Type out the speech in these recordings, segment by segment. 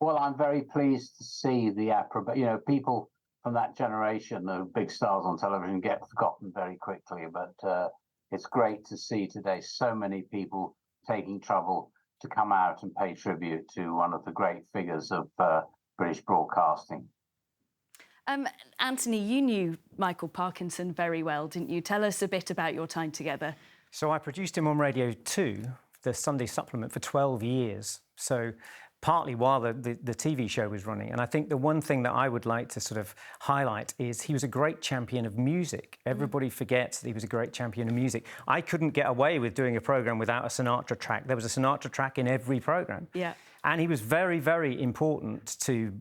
Well, I'm very pleased to see the approbation. You know, people from that generation of big stars on television get forgotten very quickly, but it's great to see today so many people taking trouble to come out and pay tribute to one of the great figures of British broadcasting. Anthony, you knew Michael Parkinson very well, didn't you? Tell us a bit about your time together. So I produced him on Radio 2, the Sunday supplement, for 12 years. So partly while the TV show was running. And I think the one thing that I would like to sort of highlight is he was a great champion of music. Everybody forgets that he was a great champion of music. I couldn't get away with doing a programme without a Sinatra track. There was a Sinatra track in every programme. Yeah. And he was very, very important to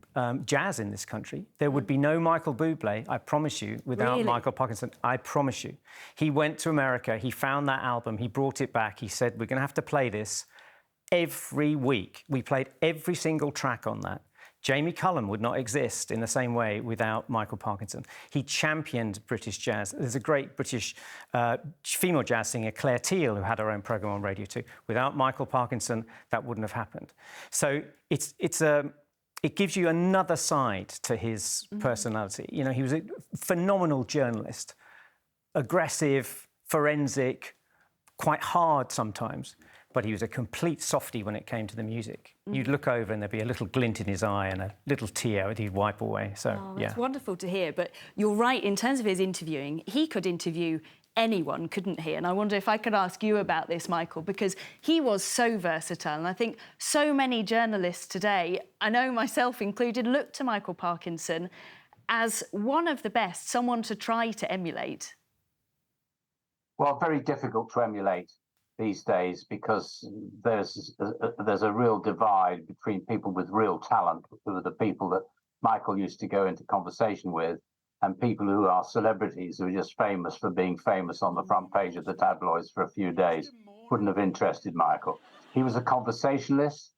jazz in this country. There would be no Michael Bublé, I promise you, without Michael Parkinson. I promise you. He went to America, he found that album, he brought it back, he said, we're going to have to play this every week. We played every single track on that. Jamie Cullum would not exist in the same way without Michael Parkinson. He championed British jazz. There's a great British female jazz singer, Claire Teal, who had her own programme on Radio 2. Without Michael Parkinson, that wouldn't have happened. So it gives you another side to his personality. You know, he was a phenomenal journalist, aggressive, forensic, quite hard sometimes. But he was a complete softie when it came to the music. You'd look over and there'd be a little glint in his eye and a little tear that he'd wipe away. So, that's wonderful to hear. But you're right, in terms of his interviewing, he could interview anyone, couldn't he? And I wonder if I could ask you about this, Michael, because he was so versatile. And I think so many journalists today, I know myself included, look to Michael Parkinson as one of the best, someone to try to emulate. Well, very difficult to emulate these days because there's a real divide between people with real talent, who are the people that Michael used to go into conversation with, and people who are celebrities who are just famous for being famous on the front page of the tabloids for a few days. Wouldn't have interested Michael. He was a conversationalist.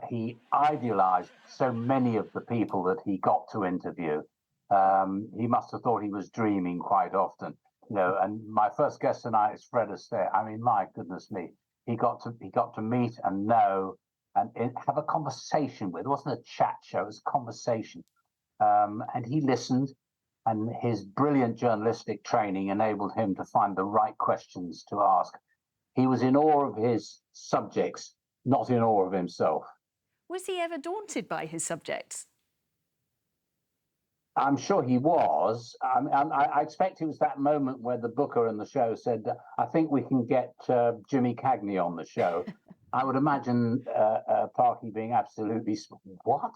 He idealized so many of the people that he got to interview. He must have thought he was dreaming quite often. You know, and my first guest tonight is Fred Astaire. I mean, my goodness me, he got to meet and know and have a conversation with. It wasn't a chat show; it was a conversation. And he listened, and his brilliant journalistic training enabled him to find the right questions to ask. He was in awe of his subjects, not in awe of himself. Was he ever daunted by his subjects? I'm sure he was. I expect it was that moment where the booker and the show said, I think we can get Jimmy Cagney on the show. I would imagine Parky being absolutely, what?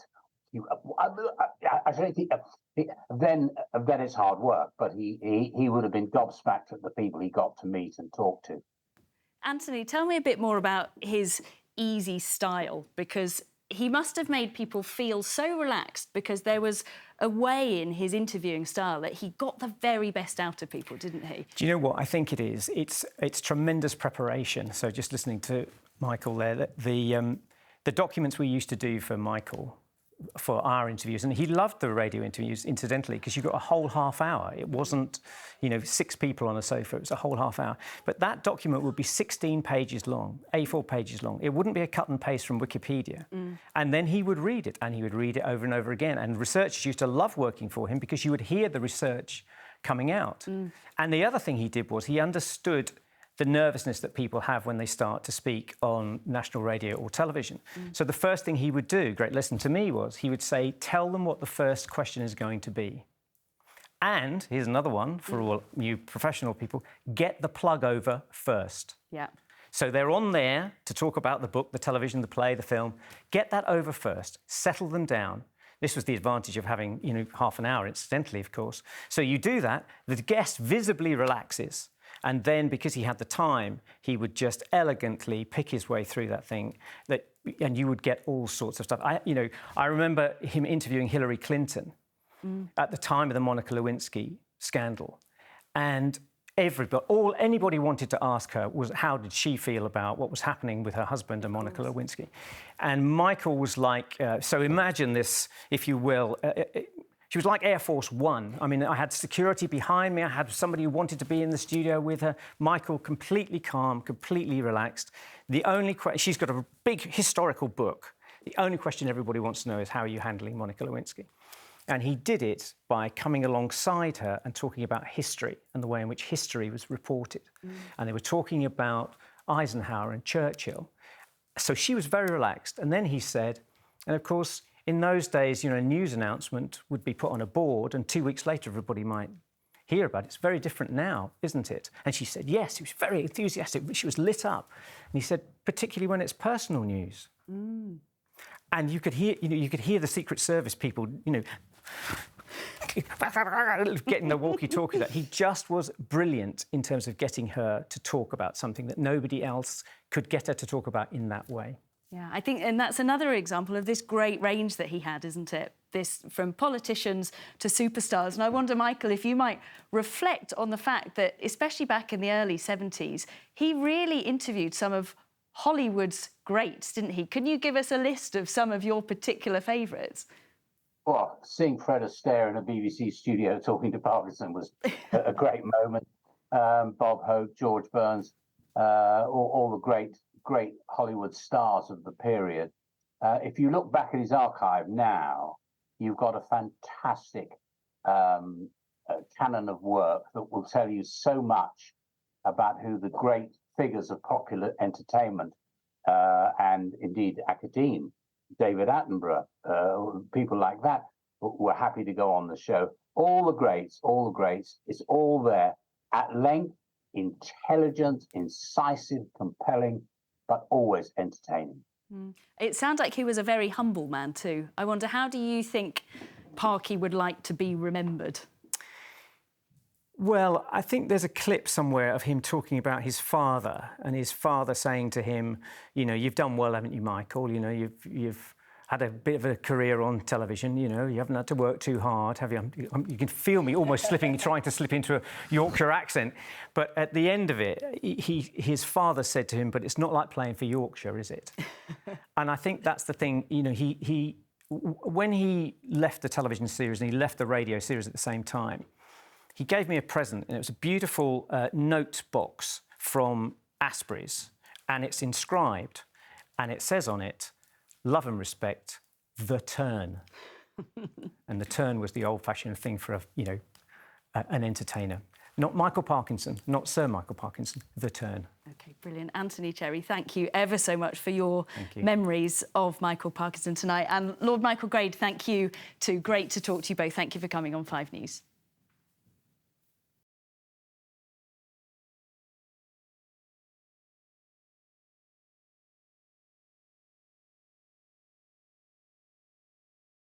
I don't think, then it's hard work, but he would have been gobsmacked at the people he got to meet and talk to. Anthony, tell me a bit more about his easy style, because he must have made people feel so relaxed because there was a way in his interviewing style that he got the very best out of people, didn't he? Do you know what I think it is? It's tremendous preparation. So just listening to Michael there, the documents we used to do for Michael, for our interviews, and he loved the radio interviews, incidentally, because you got a whole half hour. It wasn't, you know, 6 people on a sofa. It was a whole half hour. But that document would be 16 pages long, A4 pages long. It wouldn't be a cut and paste from Wikipedia. And then he would read it, and he would read it over and over again. And researchers used to love working for him because you would hear the research coming out. And the other thing he did was he understood the nervousness that people have when they start to speak on national radio or television. So the first thing he would do, great lesson to me, was he would say, tell them what the first question is going to be. And here's another one for all you professional people, get the plug over first. Yeah. So they're on there to talk about the book, the television, the play, the film. Get that over first, settle them down. This was the advantage of having, you know, half an hour, incidentally, of course. So you do that, the guest visibly relaxes. And then, because he had the time, he would just elegantly pick his way through that thing, and you would get all sorts of stuff. I remember him interviewing Hillary Clinton at the time of the Monica Lewinsky scandal, and anybody wanted to ask her was how did she feel about what was happening with her husband and Monica Lewinsky. And Michael was like, so imagine this, if you will. She was like Air Force One. I mean, I had security behind me. I had somebody who wanted to be in the studio with her. Michael, completely calm, completely relaxed. The only she's got a big historical book The only question everybody wants to know is, how are you handling Monica Lewinsky? And he did it by coming alongside her and talking about history and the way in which history was reported. And they were talking about Eisenhower and Churchill. So she was very relaxed. And then he said, and of course, in those days, a news announcement would be put on a board and 2 weeks later everybody might hear about it. It's very different now, isn't it? And she said, yes, he was very enthusiastic. She was lit up. And he said, particularly when it's personal news. And you could hear the Secret Service people, getting the walkie-talkie. That he just was brilliant in terms of getting her to talk about something that nobody else could get her to talk about in that way. Yeah, I think, and that's another example of this great range that he had, isn't it? This from politicians to superstars. And I wonder, Michael, if you might reflect on the fact that, especially back in the early 70s, he really interviewed some of Hollywood's greats, didn't he? Can you give us a list of some of your particular favourites? Well, seeing Fred Astaire in a BBC studio talking to Parkinson was a great moment. Bob Hope, George Burns, all the great Hollywood stars of the period. If you look back at his archive now, you've got a fantastic canon of work that will tell you so much about who the great figures of popular entertainment and indeed academe, David Attenborough, people like that, were happy to go on the show. All the greats, it's all there at length, intelligent, incisive, compelling, but always entertaining. It sounds like he was a very humble man too. I wonder, how do you think Parky would like to be remembered? Well, I think there's a clip somewhere of him talking about his father, and his father saying to him, you've done well, haven't you, Michael? You've had a bit of a career on television, you haven't had to work too hard, have you? You can feel me almost trying to slip into a Yorkshire accent. But at the end of it, his father said to him, but it's not like playing for Yorkshire, is it? And I think that's the thing, when he left the television series and he left the radio series at the same time, he gave me a present, and it was a beautiful note box from Asprey's, and it's inscribed, and it says on it, "Love and respect, the turn." And the turn was the old-fashioned thing for an entertainer. Not Michael Parkinson, not Sir Michael Parkinson, the turn. OK, brilliant. Anthony Cherry, thank you ever so much for your memories of Michael Parkinson tonight. And Lord Michael Grade, thank you too. Great to talk to you both. Thank you for coming on 5 News.